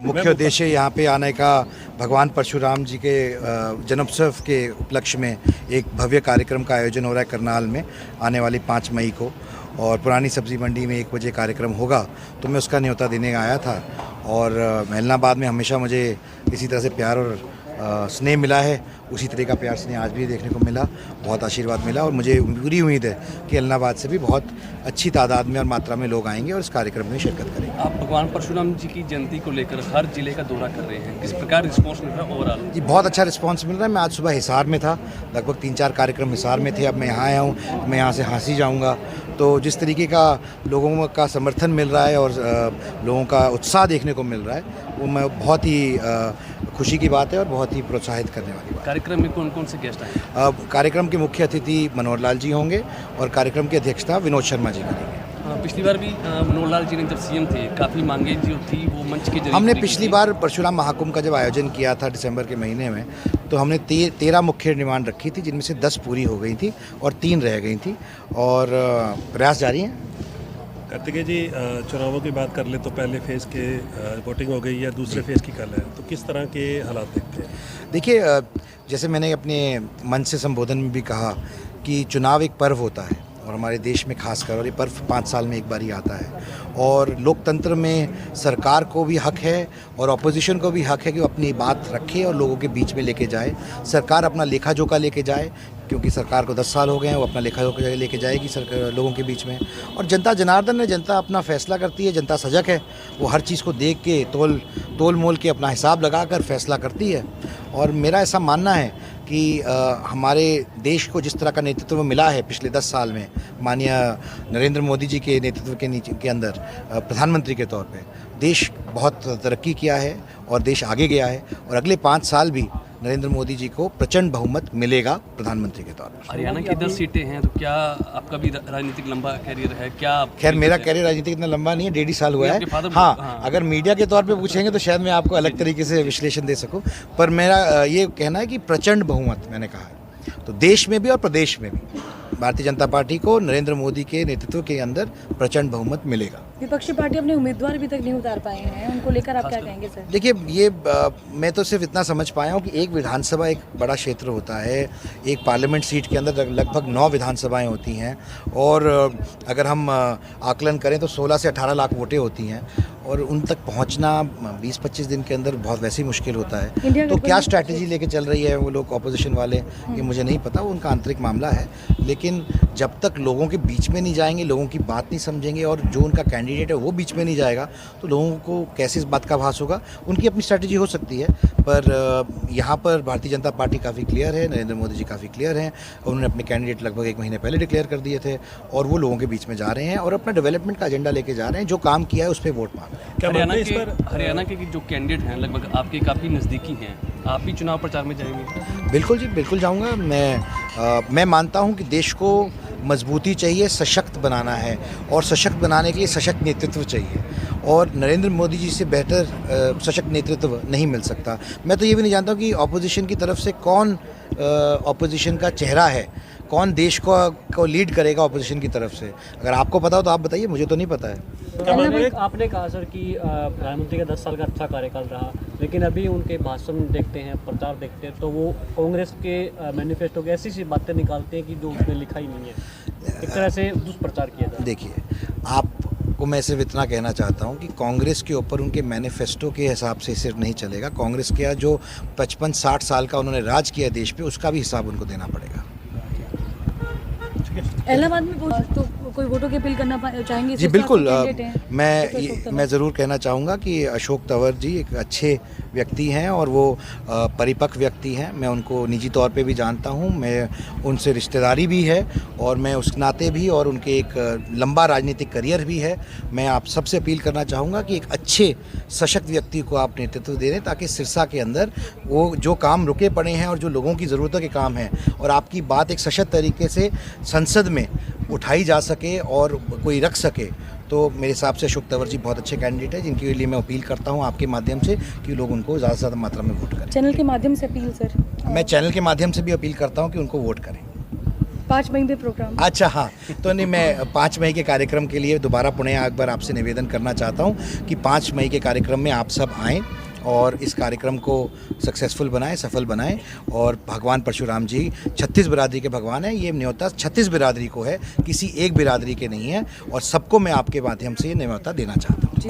मुख्य उद्देश्य यहाँ पे आने का भगवान परशुराम जी के जन्मोत्सव के उपलक्ष्य में एक भव्य कार्यक्रम का आयोजन हो रहा है करनाल में आने वाली 5 मई को। और पुरानी सब्जी मंडी में 1 बजे कार्यक्रम होगा, तो मैं उसका न्योता देने आया था। और मेलनाबाद में हमेशा मुझे इसी तरह से प्यार और स्नेह मिला है, उसी तरह का प्यार स्नेह आज भी देखने को मिला, बहुत आशीर्वाद मिला। और मुझे पूरी उम्मीद है कि एलनाबाद से भी बहुत अच्छी तादाद में और मात्रा में लोग आएंगे और इस कार्यक्रम में शिरकत करेंगे। आप भगवान परशुराम जी की जयंती को लेकर हर जिले का दौरा कर रहे हैं, किस प्रकार रिस्पॉन्स मिल रहा है ओवरऑल? जी बहुत अच्छा रिस्पांस मिल रहा है। मैं आज सुबह हिसार में था, लगभग 3-4 कार्यक्रम हिसार में थे। अब मैं यहाँ आया हूँ, मैं यहाँ से हाँसी जाऊँगा। तो जिस तरीके का लोगों का समर्थन मिल रहा है और लोगों का उत्साह देखने को मिल रहा है, वो मैं बहुत ही खुशी की बात है और बहुत ही प्रोत्साहित करने वाली बात। कार्यक्रम में कौन कौन से गेस्ट आए? कार्यक्रम के मुख्य अतिथि मनोहर लाल जी होंगे और कार्यक्रम की अध्यक्षता विनोद शर्मा जी करेंगे। पिछली बार भी मनोहर लाल जी ने जब सीएम थे, काफ़ी मांगे जो थी वो मंच के जरिए हमने पिछली बार परशुराम महाकुंभ का जब आयोजन किया था दिसंबर के महीने में, तो हमने 13 मुख्य डिमांड रखी थी, जिनमें से 10 पूरी हो गई थी और 3 रह गई थी और प्रयास जारी हैं। कार्तिकेय जी, चुनावों की बात कर ले तो पहले फेज़ के वोटिंग हो गई है, दूसरे फेज़ की कल है, तो किस तरह के हालात देखते हैं? देखिए, जैसे मैंने अपने मंच से संबोधन में भी कहा कि चुनाव एक पर्व होता है और हमारे देश में खासकर, और ये पर्व 5 साल में एक बार ही आता है। और लोकतंत्र में सरकार को भी हक है और ऑपोजिशन को भी हक है कि वो अपनी बात रखे और लोगों के बीच में लेके जाए। सरकार अपना लेखा जोखा लेके जाए, क्योंकि सरकार को 10 साल हो गए हैं, वो अपना लेखा जोखा लेके जाएगी लोगों के बीच में। और जनता जनार्दन है, जनता अपना फैसला करती है, जनता सजग है, वो हर चीज़ को देख के तोल मोल के अपना हिसाब लगा कर फैसला करती है। और मेरा ऐसा मानना है कि हमारे देश को जिस तरह का नेतृत्व मिला है पिछले 10 साल में माननीय नरेंद्र मोदी जी के नेतृत्व के अंदर प्रधानमंत्री के तौर पे, देश बहुत तरक्की किया है और देश आगे गया है। और अगले 5 साल भी नरेंद्र मोदी जी को प्रचंड बहुमत मिलेगा प्रधानमंत्री के तौर पर। हरियाणा की 10 सीटें हैं, तो क्या आपका भी राजनीतिक लंबा कैरियर है क्या? खैर मेरा कैरियर राजनीतिक इतना लंबा नहीं है, 1.5 साल हुआ है। हाँ, अगर मीडिया के तौर पे पूछेंगे तो शायद मैं आपको अलग तरीके से विश्लेषण दे सकूं, पर मेरा ये कहना है कि प्रचंड बहुमत मैंने कहा है, तो देश में भी और प्रदेश में भी भारतीय जनता पार्टी को नरेंद्र मोदी के नेतृत्व के अंदर प्रचंड बहुमत मिलेगा। विपक्षी पार्टी अपने उम्मीदवार अभी तक नहीं उतार पाए हैं, उनको लेकर आप क्या कहेंगे सर? देखिए, ये मैं तो सिर्फ इतना समझ पाया हूँ कि एक विधानसभा एक बड़ा क्षेत्र होता है, एक पार्लियामेंट सीट के अंदर लगभग 9 विधानसभाएं होती हैं और अगर हम आकलन करें तो 16 से 18 लाख वोटें होती हैं और उन तक पहुंचना 20-25 दिन के अंदर बहुत वैसे ही मुश्किल होता है। तो क्या स्ट्रैटेजी लेके चल रही है वो लोग ऑपोजिशन वाले, ये मुझे नहीं पता, वो उनका आंतरिक मामला है। लेकिन जब तक लोगों के बीच में नहीं जाएंगे, लोगों की बात नहीं समझेंगे और जो उनका कैंडिडेट है वो बीच में नहीं जाएगा, तो लोगों को कैसे इस बात का आभास होगा? उनकी अपनी स्ट्रैटेजी हो सकती है, पर यहाँ पर भारतीय जनता पार्टी काफ़ी क्लियर है, नरेंद्र मोदी जी काफ़ी क्लियर हैं। उन्होंने अपने कैंडिडेट लगभग 1 महीने पहले डिक्लेयर कर दिए थे और वो लोगों के बीच में जा रहे हैं और अपना डेवलपमेंट का एजेंडा लेके जा रहे हैं। जो काम किया है उस पर वोट मांग रहे हैं। हरियाणा के जो कैंडिडेट हैं लगभग आपके काफ़ी नज़दीकी हैं, आप भी चुनाव प्रचार में जाएंगे? बिल्कुल जी, बिल्कुल जाऊंगा। मैं मानता हूं कि देश को मजबूती चाहिए, सशक्त बनाना है और सशक्त बनाने के लिए सशक्त नेतृत्व चाहिए और नरेंद्र मोदी जी से बेहतर सशक्त नेतृत्व नहीं मिल सकता। मैं तो ये भी नहीं जानता हूं कि ऑपोजिशन की तरफ से कौन ऑपोजिशन का चेहरा है, कौन देश को लीड करेगा ऑपोजिशन की तरफ से। अगर आपको पता हो तो आप बताइए, मुझे तो नहीं पता है। आपने कहा सर कि प्रधानमंत्री का 10 साल का अच्छा कार्यकाल रहा, लेकिन अभी उनके भाषण देखते हैं, प्रचार देखते हैं, तो वो कांग्रेस के मैनिफेस्टो के ऐसी बातें निकालते हैं कि जो उसमें लिखा ही नहीं है, एक तरह से दुष्प्रचार किया जाता है। देखिए, आपको मैं सिर्फ इतना कहना चाहता हूं कि कांग्रेस के ऊपर उनके मैनिफेस्टो के हिसाब से सिर्फ नहीं चलेगा। कांग्रेस का जो 55-60 साल का उन्होंने राज किया देश पे, उसका भी हिसाब उनको देना पड़ेगा। इलाहाबाद में तो कोई वोटों की अपील करना चाहेंगे? जी बिल्कुल, मैं ज़रूर कहना चाहूँगा कि अशोक तंवर जी एक अच्छे व्यक्ति हैं और वो परिपक्व व्यक्ति हैं। मैं उनको निजी तौर पे भी जानता हूँ, मैं उनसे रिश्तेदारी भी है और मैं उस नाते भी, और उनके एक लंबा राजनीतिक करियर भी है। मैं आप सबसे अपील करना चाहूँगा कि एक अच्छे सशक्त व्यक्ति को आप नेतृत्व दे दें, ताकि सिरसा के अंदर वो जो काम रुके पड़े हैं और जो लोगों की ज़रूरतों के काम हैं और आपकी बात एक सशक्त तरीके से संसद में उठाई जा सके और कोई रख सके, तो मेरे हिसाब से अशोक तंवर जी बहुत अच्छे कैंडिडेट हैं, जिनके लिए मैं अपील करता हूं आपके माध्यम से कि लोग उनको ज़्यादा से ज़्यादा मात्रा में वोट करें। चैनल के माध्यम से अपील सर? मैं चैनल के माध्यम से भी अपील करता हूं कि उनको वोट करें। 5 मई में प्रोग्राम। अच्छा हाँ, तो नहीं, मैं 5 मई के कार्यक्रम के लिए दोबारा पुणे एक बार आपसे निवेदन करना चाहता हूँ कि 5 मई के कार्यक्रम में आप सब आएँ और इस कार्यक्रम को सक्सेसफुल बनाएं, सफल बनाएं। और भगवान परशुराम जी 36 बिरादरी के भगवान हैं। ये न्योता 36 बिरादरी को है, किसी एक बिरादरी के नहीं है। और सबको मैं आपके माध्यम से ये न्योता देना चाहता हूँ।